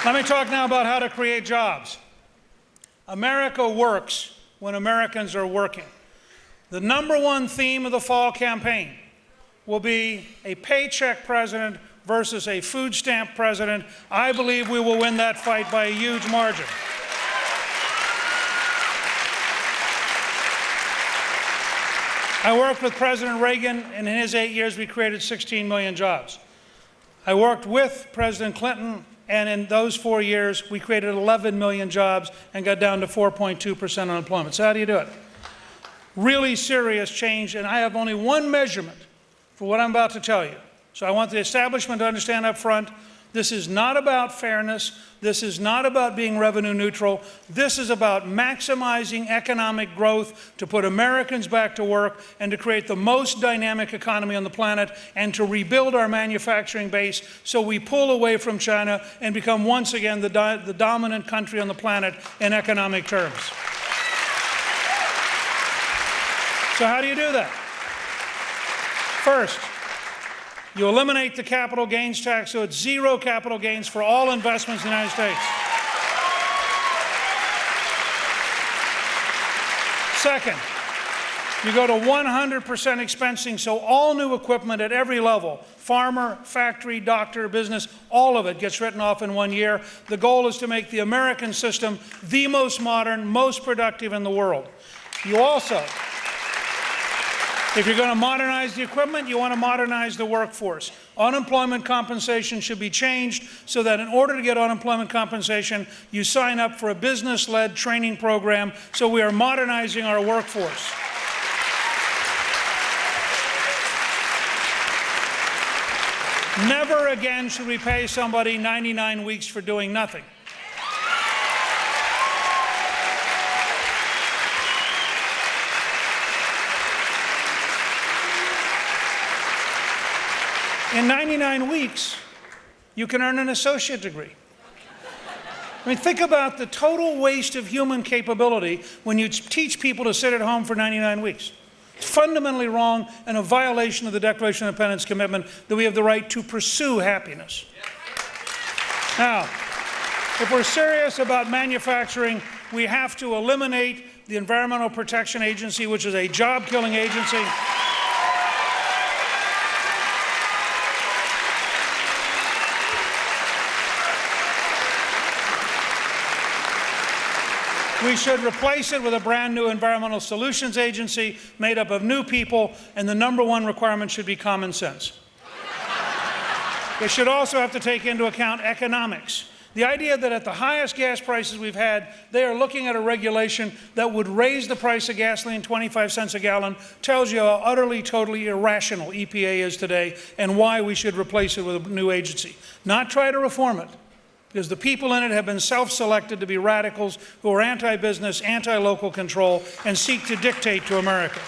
Let me talk now about how to create jobs. America works when Americans are working. The #1 theme of the fall campaign will be a paycheck president versus a food stamp president. I believe we will win that fight by a huge margin. I worked with President Reagan, and in his 8 years, we created 16 million jobs. I worked with President Clinton, and in those 4 years, we created 11 million jobs and got down to 4.2% unemployment. So how do you do it? Really serious change, and I have only one measurement for what I'm about to tell you. So I want the establishment to understand up front, this is not about fairness. This is not about being revenue neutral. This is about maximizing economic growth to put Americans back to work and to create the most dynamic economy on the planet and to rebuild our manufacturing base so we pull away from China and become once again the dominant country on the planet in economic terms. So how do you do that? First, you eliminate the capital gains tax, so it's zero capital gains for all investments in the United States. Second, you go to 100% expensing, so all new equipment at every level, farmer, factory, doctor, business, all of it gets written off in 1 year. The goal is to make the American system the most modern, most productive in the world. You also, if you're going to modernize the equipment, you want to modernize the workforce. Unemployment compensation should be changed so that in order to get unemployment compensation, you sign up for a business-led training program, so we are modernizing our workforce. Never again should we pay somebody 99 weeks for doing nothing. In 99 weeks, you can earn an associate degree. I mean, think about the total waste of human capability when you teach people to sit at home for 99 weeks. It's fundamentally wrong and a violation of the Declaration of Independence commitment that we have the right to pursue happiness. Now, if we're serious about manufacturing, we have to eliminate the Environmental Protection Agency, which is a job-killing agency. We should replace it with a brand new Environmental Solutions Agency made up of new people, and the #1 requirement should be common sense. They should also have to take into account economics. The idea that at the highest gas prices we've had, they are looking at a regulation that would raise the price of gasoline 25 cents a gallon tells you how utterly, totally irrational EPA is today and why we should replace it with a new agency. Not try to reform it, because the people in it have been self-selected to be radicals who are anti-business, anti-local control, and seek to dictate to America.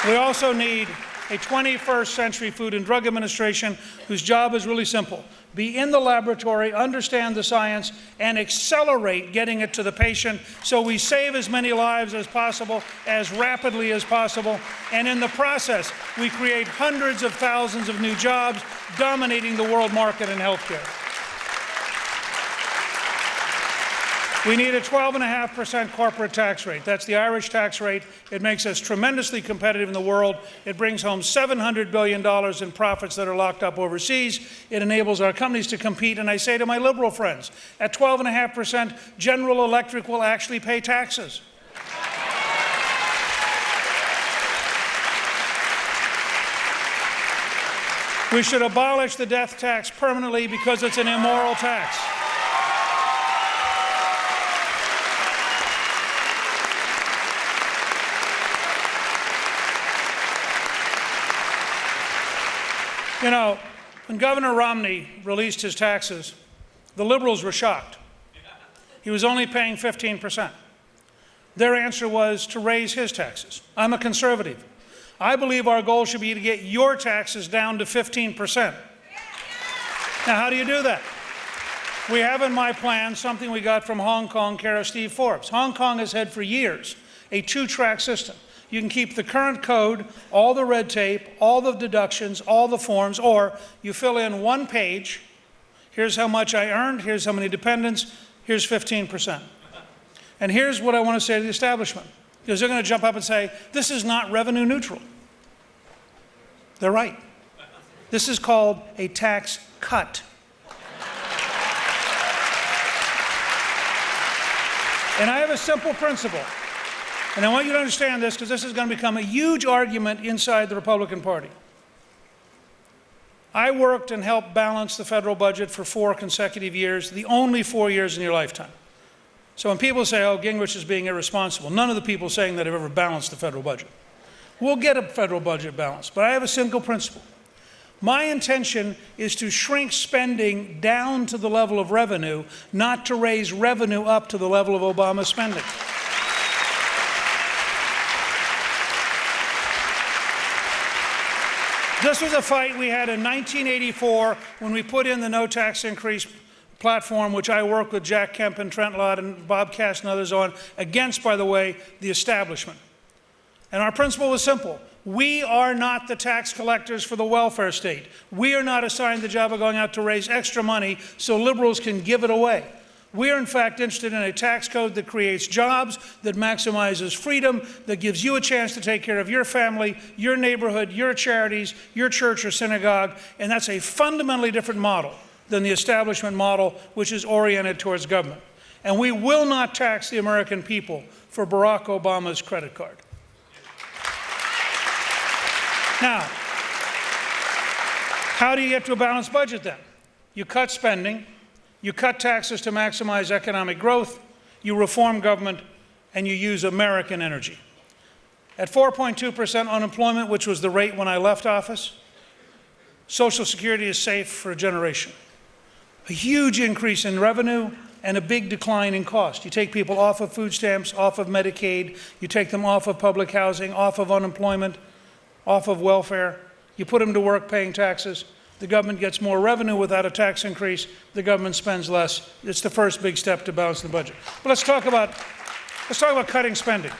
We also need a 21st century Food and Drug Administration whose job is really simple. Be in the laboratory, understand the science, and accelerate getting it to the patient so we save as many lives as possible, as rapidly as possible, and in the process, we create hundreds of thousands of new jobs, dominating the world market in healthcare. We need a 12.5% corporate tax rate. That's the Irish tax rate. It makes us tremendously competitive in the world. It brings home $700 billion in profits that are locked up overseas. It enables our companies to compete. And I say to my liberal friends, at 12.5%, General Electric will actually pay taxes. We should abolish the death tax permanently because it's an immoral tax. You know, when Governor Romney released his taxes, the liberals were shocked. He was only paying 15%. Their answer was to raise his taxes. I'm a conservative. I believe our goal should be to get your taxes down to 15%. Now, how do you do that? We have in my plan something we got from Hong Kong, care of Steve Forbes. Hong Kong has had for years a two-track system. You can keep the current code, all the red tape, all the deductions, all the forms, or you fill in one page. Here's how much I earned, here's how many dependents, here's 15%. And here's what I want to say to the establishment, because they're going to jump up and say, this is not revenue neutral. They're right. This is called a tax cut. And I have a simple principle. And I want you to understand this, because this is going to become a huge argument inside the Republican Party. I worked and helped balance the federal budget for 4 consecutive years, the only 4 years in your lifetime. So when people say, oh, Gingrich is being irresponsible, none of the people saying that have ever balanced the federal budget. We'll get a federal budget balance, but I have a single principle. My intention is to shrink spending down to the level of revenue, not to raise revenue up to the level of Obama's spending. This was a fight we had in 1984 when we put in the no tax increase platform, which I worked with Jack Kemp and Trent Lott and Bob Cass and others on, against, by the way, the establishment. And our principle was simple. We are not the tax collectors for the welfare state. We are not assigned the job of going out to raise extra money so liberals can give it away. We are, in fact, interested in a tax code that creates jobs, that maximizes freedom, that gives you a chance to take care of your family, your neighborhood, your charities, your church or synagogue, and that's a fundamentally different model than the establishment model, which is oriented towards government. And we will not tax the American people for Barack Obama's credit card. Now, how do you get to a balanced budget then? You cut spending, you cut taxes to maximize economic growth, you reform government, and you use American energy. At 4.2% unemployment, which was the rate when I left office, Social Security is safe for a generation. A huge increase in revenue and a big decline in cost. You take people off of food stamps, off of Medicaid, you take them off of public housing, off of unemployment, off of welfare, you put them to work paying taxes, the government gets more revenue without a tax increase, the government spends less. It's the first big step to balance the budget. But let's talk about cutting spending.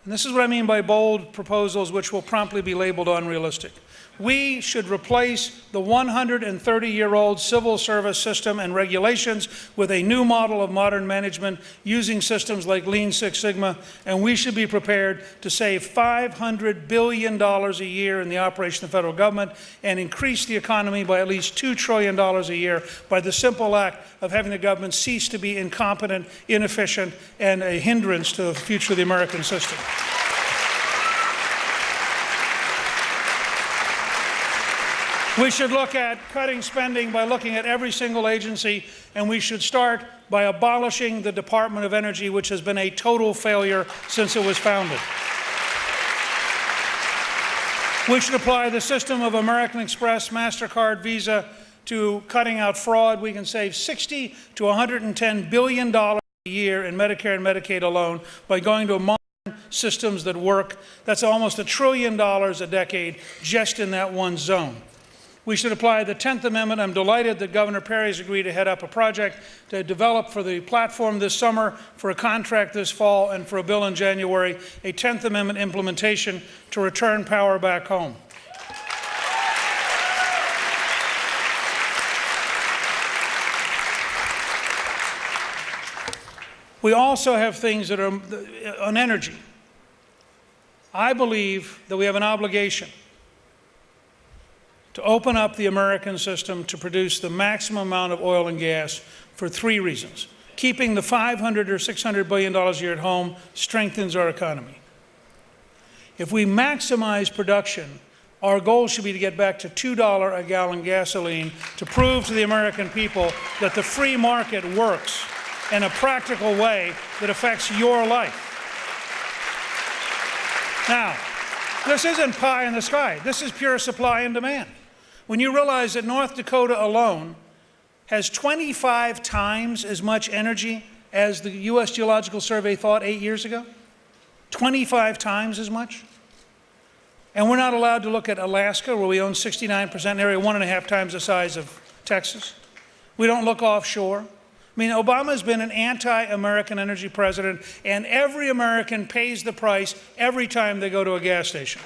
And this is what I mean by bold proposals which will promptly be labeled unrealistic. We should replace the 130-year-old civil service system and regulations with a new model of modern management using systems like Lean Six Sigma, and we should be prepared to save $500 billion a year in the operation of the federal government and increase the economy by at least $2 trillion a year by the simple act of having the government cease to be incompetent, inefficient, and a hindrance to the future of the American system. We should look at cutting spending by looking at every single agency, and we should start by abolishing the Department of Energy, which has been a total failure since it was founded. We should apply the system of American Express, MasterCard, Visa to cutting out fraud. We can save $60 to $110 billion a year in Medicare and Medicaid alone by going to modern systems that work. That's almost $1 trillion a decade just in that one zone. We should apply the 10th Amendment. I'm delighted that Governor Perry's agreed to head up a project to develop for the platform this summer, for a contract this fall, and for a bill in January, a 10th Amendment implementation to return power back home. We also have things that are on energy. I believe that we have an obligation to open up the American system to produce the maximum amount of oil and gas for 3 reasons. Keeping the $500 or $600 billion a year at home strengthens our economy. If we maximize production, our goal should be to get back to $2 a gallon gasoline to prove to the American people that the free market works in a practical way that affects your life. Now, this isn't pie in the sky. This is pure supply and demand. When you realize that North Dakota alone has 25 times as much energy as the U.S. Geological Survey thought 8 years ago, 25 times as much. And we're not allowed to look at Alaska, where we own 69% area, 1.5 times the size of Texas. We don't look offshore. I mean, Obama's been an anti-American energy president, and every American pays the price every time they go to a gas station.